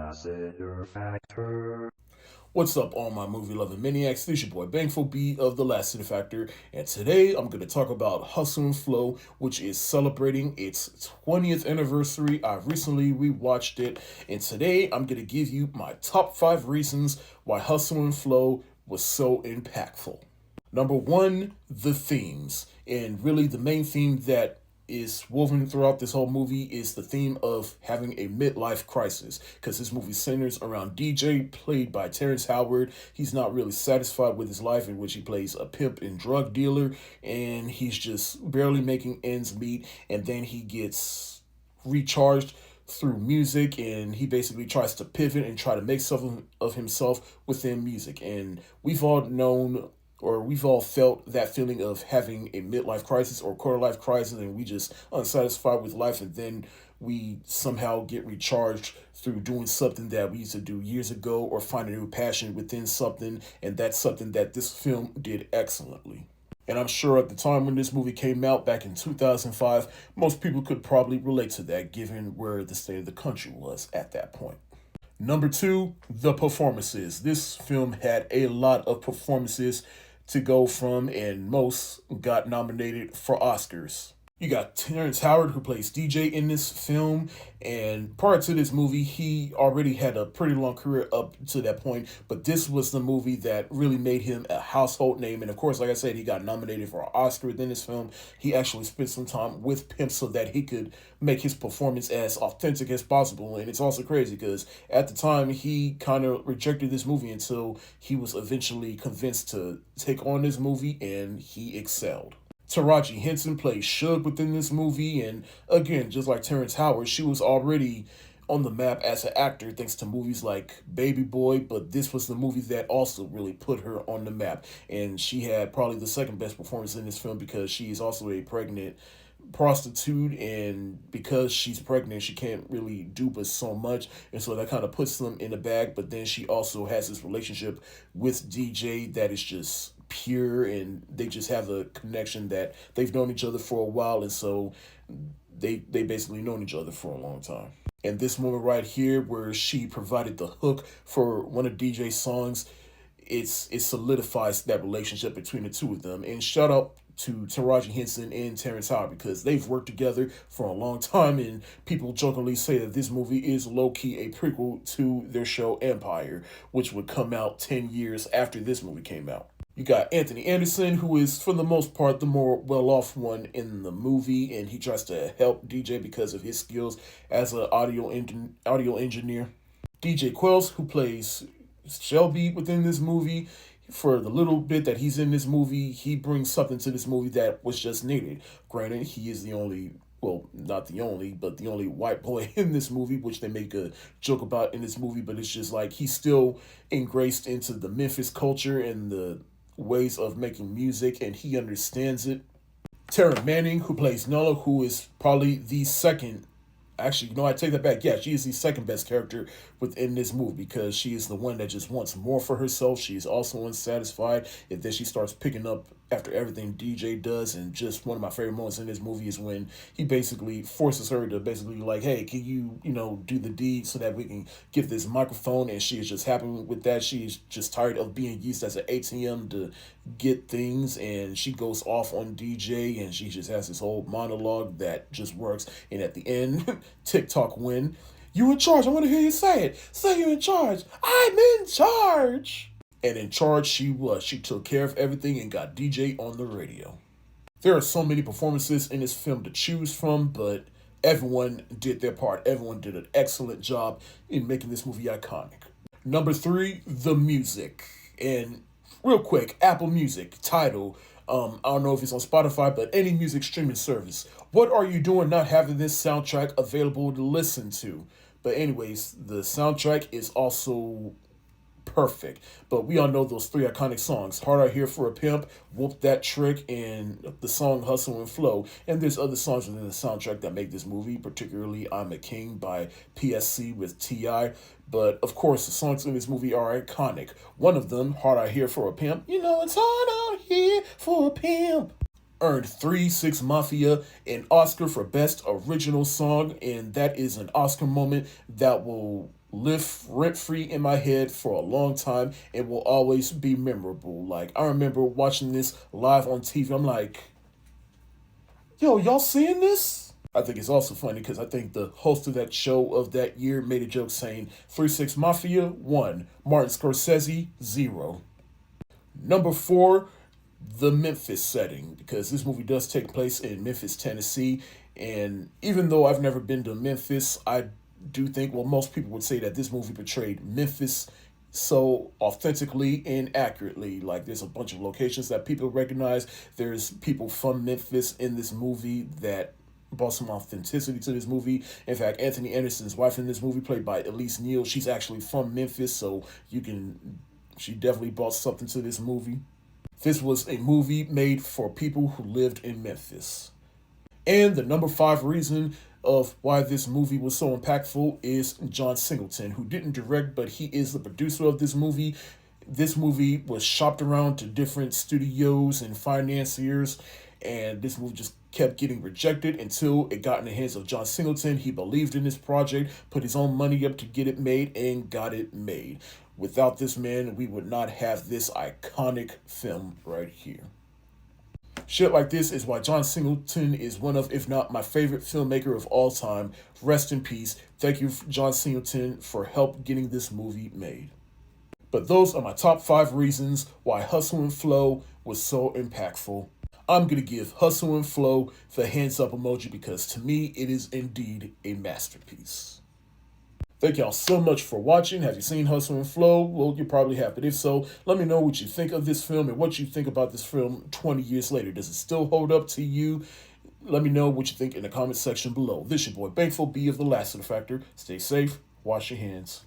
Lassiter Factor. What's up, all my movie-loving maniacs? This your boy Bangful B of the Lassiter Factor, and today I'm going to talk about Hustle and Flow, which is celebrating its 20th anniversary. I recently rewatched it, and today I'm going to give you my top 5 reasons why Hustle and Flow was so impactful. Number 1, the themes, and really the main theme that is woven throughout this whole movie is the theme of having a midlife crisis, because this movie centers around DJ, played by Terrence Howard. He's not really satisfied with his life, in which he plays a pimp and drug dealer, and he's just barely making ends meet, and then he gets recharged through music, and he basically tries to pivot and try to make something of himself within music. And we've all known, or we've all felt that feeling of having a midlife crisis or quarter life crisis, and we just unsatisfied with life, and then we somehow get recharged through doing something that we used to do years ago, or find a new passion within something, and that's something that this film did excellently. And I'm sure at the time when this movie came out back in 2005, most people could probably relate to that, given where the state of the country was at that point. Number 2, the performances. This film had a lot of performances to go from, and most got nominated for Oscars. You got Terrence Howard, who plays DJ in this film, and prior to this movie, he already had a pretty long career up to that point, but this was the movie that really made him a household name. And of course, like I said, he got nominated for an Oscar within this film. He actually spent some time with Pimp so that he could make his performance as authentic as possible. And it's also crazy because at the time, he kind of rejected this movie until he was eventually convinced to take on this movie, and he excelled. Taraji Henson plays Suge within this movie, and again, just like Terrence Howard, she was already on the map as an actor thanks to movies like Baby Boy, but this was the movie that also really put her on the map, and she had probably the second best performance in this film because she is also a pregnant prostitute, and because she's pregnant she can't really do but so much, and so that kind of puts them in the bag. But then she also has this relationship with DJ that is just pure, and they just have a connection that they've known each other for a while, and so they basically known each other for a long time. And this moment right here where she provided the hook for one of DJ's songs, it solidifies that relationship between the two of them. And shout out to Taraji Henson and Terrence Howard because they've worked together for a long time, and people jokingly say that this movie is low-key a prequel to their show Empire, which would come out 10 years after this movie came out. You got Anthony Anderson, who is, for the most part, the more well-off one in the movie, and he tries to help DJ because of his skills as an audio engineer. DJ Quells, who plays Shelby within this movie, for the little bit that he's in this movie, he brings something to this movie that was just needed. Granted, he is the only, well, not the only, but the only white boy in this movie, which they make a joke about in this movie, but it's just like he's still engraced into the Memphis culture and the ways of making music, and he understands it. Tara Manning, who plays Nella, who is probably the second, actually, no, I take that back. Yeah, she is the second best character within this movie because she is the one that just wants more for herself. She is also unsatisfied, and then she starts picking up after everything DJ does. And just one of my favorite moments in this movie is when he basically forces her to basically like, hey, can you, do the deed so that we can get this microphone? And she is just happy with that. She is just tired of being used as an ATM to get things, and she goes off on DJ, and she just has this whole monologue that just works. And at the end, Tik Tok win. You in charge. I want to hear you say it. Say you're in charge. I'm in charge. And in charge she was. She took care of everything and got DJ on the radio. There are so many performances in this film to choose from, but everyone did their part. Everyone did an excellent job in making this movie iconic. Number 3, the music. And real quick, Apple Music, Tidal, I don't know if it's on Spotify, but any music streaming service. What are you doing not having this soundtrack available to listen to? But anyways, the soundtrack is also perfect. But we all know those 3 iconic songs: Hard Out Here for a Pimp, Whoop That Trick, and the song Hustle and Flow. And there's other songs within the soundtrack that make this movie, particularly I'm a King by PSC with T.I. But of course, the songs in this movie are iconic. One of them, Hard Out Here for a Pimp, it's hard out here for a pimp, earned 3 6 Mafia an Oscar for Best Original Song, and that is an Oscar moment that will live rent-free in my head for a long time and will always be memorable. Like, I remember watching this live on TV. I'm like, yo, y'all seeing this? I think it's also funny because I think the host of that show of that year made a joke saying 3-6 Mafia 1, Martin Scorsese 0. Number 4, The Memphis Setting, because this movie does take place in Memphis, Tennessee. And even though I've never been to Memphis, I do think, well, most people would say that this movie portrayed Memphis so authentically and accurately. Like, there's a bunch of locations that people recognize. There's people from Memphis in this movie that brought some authenticity to this movie. In fact, Anthony Anderson's wife in this movie, played by Elise Neal, she's actually from Memphis, so she definitely brought something to this movie. This was a movie made for people who lived in Memphis. And the number 5 reason of why this movie was so impactful is John Singleton, who didn't direct, but he is the producer of this movie. This movie was shopped around to different studios and financiers, and this movie just kept getting rejected until it got in the hands of John Singleton. He believed in this project, put his own money up to get it made, and got it made. Without this man, we would not have this iconic film right here. Shit like this is why John Singleton is one of, if not my favorite filmmaker of all time. Rest in peace. Thank you, John Singleton, for help getting this movie made. But those are my top 5 reasons why Hustle and Flow was so impactful. I'm going to give Hustle and Flow the hands up emoji because to me, it is indeed a masterpiece. Thank y'all so much for watching. Have you seen Hustle and Flow? Well, you probably have, but if so, let me know what you think of this film and what you think about this film 20 years later. Does it still hold up to you? Let me know what you think in the comment section below. This is your boy, Bankful B of the Lassiter Factor. Stay safe, wash your hands.